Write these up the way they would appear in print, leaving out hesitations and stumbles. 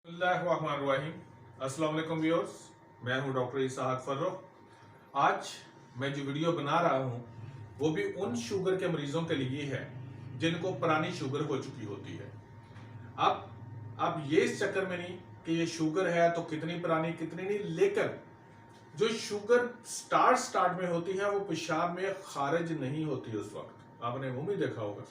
बिस्मिल्लाहिर्रहमानिर्रहीम। अस्सलाम वालेकुम व्यूअर्स, मैं हूं डॉक्टर इसहाक फर्रुख। आज मैं जो वीडियो बना रहा हूं वो भी उन शुगर के मरीजों के लिए है जिनको पुरानी शुगर हो चुकी होती है। अब ये इस चक्कर में नहीं कि ये शुगर है तो कितनी पुरानी कितनी नहीं, लेकिन जो शुगर स्टार्ट में होती है वो पेशाब में खारिज नहीं होती उस वक्त, आपने मुंह में देखा होगा।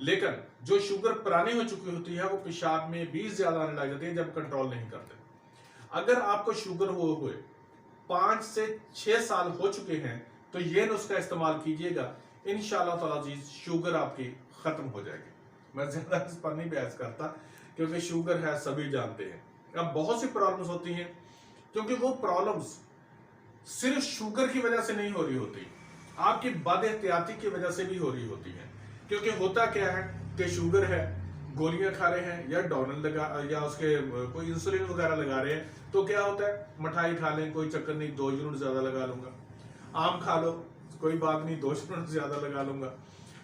लेकिन जो शुगर पुरानी हो चुकी होती है वो पेशाब में भी ज्यादा आने लग जाती है जब कंट्रोल नहीं करते। अगर आपको शुगर हुए 5 से 6 साल हो चुके हैं तो ये नुस्खा इस्तेमाल कीजिएगा, इंशाअल्लाह ताला जी शुगर आपकी खत्म हो जाएगी। मैं ज्यादा इस पर नहीं बहस करता क्योंकि शुगर है सभी जानते हैं। अब बहुत सी प्रॉब्लम्स होती हैं क्योंकि वो प्रॉब्लम्स सिर्फ शुगर की वजह से नहीं हो रही होती, आपकी बदएहतियाती की वजह से भी हो रही होती है। क्योंकि होता क्या है कि शुगर है, गोलियां खा रहे हैं या डोनल लगा या उसके कोई इंसुलिन वगैरह लगा रहे हैं, तो क्या होता है मिठाई खा लें कोई चक्कर नहीं, 2 यूनिट ज्यादा लगा लूंगा, आम खा लो कोई बात नहीं 2 यूनिट ज्यादा लगा लूंगा।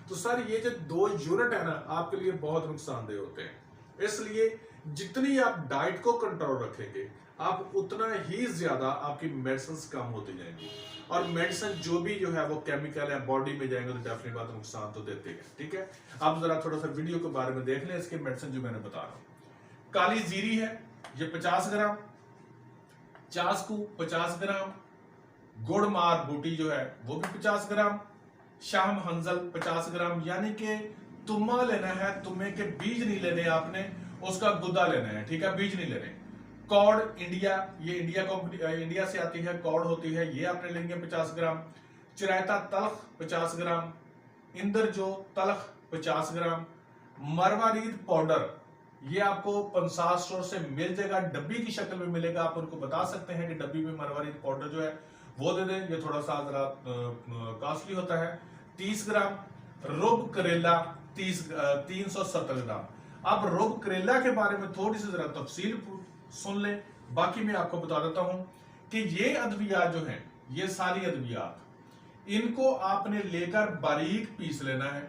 तो सर ये जो 2 यूनिट है ना आपके लिए बहुत नुकसानदेह होते हैं। इसलिए जितनी आप डाइट को कंट्रोल रखेंगे आप उतना ही ज्यादा आपकी मेडिसिन कम होती जाएंगी, और मेडिसिन जो भी जो है वो केमिकल है बॉडी में जाएंगे तो डेफिनेट बात नुकसान तो देते हैं। ठीक है, आप जरा थोड़ा सा वीडियो के बारे में देख लें। इसके मेडिसिन जो मैंने बता रहा हूं, काली जीरी है ये 50 ग्राम, चासकू 50 ग्राम, गुड़ मार बूटी जो है वो भी 50 ग्राम, शाम हंजल 50 ग्राम, यानी कि तुम्मा लेना है, तुम्हे के बीज नहीं लेने आपने, उसका गुदा लेना है। ठीक है, बीज नहीं लेने। कॉड इंडिया, ये इंडिया से आती है, कॉड होती है, ये आपने लेंगे 50 ग्राम। चिरायता तलख 50 ग्राम, इंदर जो तलख 50 ग्राम, मरवारीद पाउडर ये आपको पंसार स्टोर से मिल जाएगा, डब्बी की शक्ल में मिलेगा। आप उनको बता सकते हैं कि डब्बी में मरवारीद पाउडर जो है वो दे दें, ये थोड़ा सा जरा कॉस्टली होता है। 30 ग्राम रुब करेला 370 ग्राम। अब रुब करेला के बारे में थोड़ी सी जरा तफसील सुन ले, बाकी मैं आपको बता देता हूं कि ये अद्वियात जो हैं, ये सारी अद्वियात इनको आपने लेकर बारीक पीस लेना है।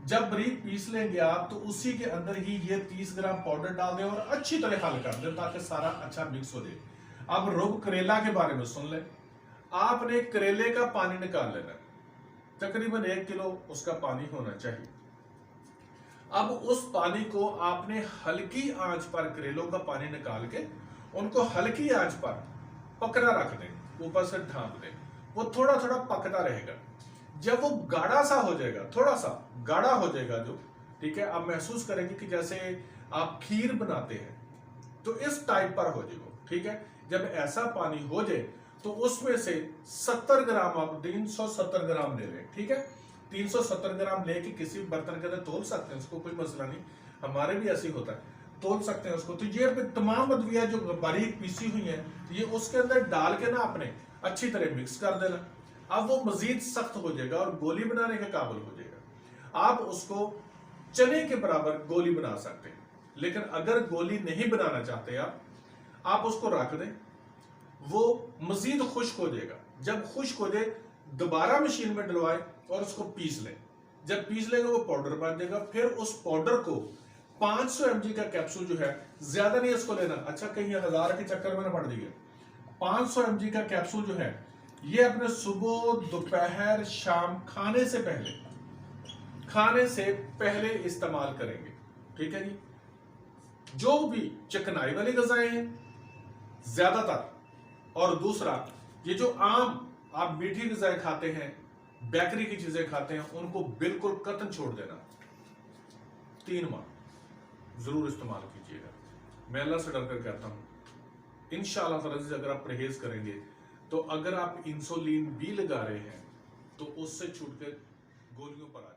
जब बारीक पीस लेंगे आप तो उसी के अंदर ही ये 30 ग्राम पाउडर डाल दें और अच्छी तरह हल कर दें ताकि सारा अच्छा मिक्स हो जाए। अब रुब करेला के बारे में सुन ले, आपने करेले का पानी निकाल लेना, तकरीबन 1 किलो उसका पानी होना चाहिए। अब उस पानी को आपने हल्की आंच पर करेलों का पानी निकाल के उनको हल्की आंच पर पकना रख दें, ऊपर से ढांप दें, वो थोड़ा थोड़ा पकता रहेगा। जब वो गाढ़ा सा हो जाएगा, थोड़ा सा गाढ़ा हो जाएगा जो, ठीक है, आप महसूस करेंगे कि जैसे आप खीर बनाते हैं तो इस टाइप पर हो जाएगा। ठीक है, जब ऐसा पानी हो जाए तो उसमें से 70 ग्राम आप 370 ग्राम ले लें। ठीक है, 370 ग्राम लेके किसी बर्तन के अंदर तोल सकते हैं उसको, कोई मसला नहीं, हमारे भी ऐसे ही होता है, तोल सकते हैं उसको। तो ये तमाम अद्विया जो बारीक पीसी हुई है ये उसके अंदर डाल के ना आपने अच्छी तरह मिक्स कर देना। अब वो मजीद सख्त हो जाएगा और गोली बनाने के काबिल हो जाएगा। आप उसको चने के बराबर गोली बना सकते हैं, लेकिन अगर गोली नहीं बनाना चाहते आप उसको रख दें, वो मजीद खुश्क हो जाएगा। जब खुश्क हो जाए दोबारा मशीन में डलवाएं और उसको पीस लें। जब पीस लेंगे वो पाउडर बन जाएगा। फिर उस पाउडर को 500 mg का कैप्सूल जो है, ज्यादा नहीं इसको लेना, अच्छा कहीं 1000 के चक्कर में ना पड़ जाइए। 500 mg का कैप्सूल जो है ये अपने सुबह दोपहर शाम खाने से पहले इस्तेमाल करेंगे। ठीक है जी, जो भी चिकनाई वाली गजाएं हैं ज्यादातर, और दूसरा ये जो आम आप मीठी गजाएं खाते हैं, बेकरी की चीजें खाते हैं, उनको बिल्कुल कतन छोड़ देना। 3 माह जरूर इस्तेमाल कीजिएगा। मैं अल्लाह से डरकर कहता हूं इंशाअल्लाह ताला अगर आप परहेज करेंगे तो अगर आप इंसुलिन भी लगा रहे हैं तो उससे छूट कर गोलियों पर आ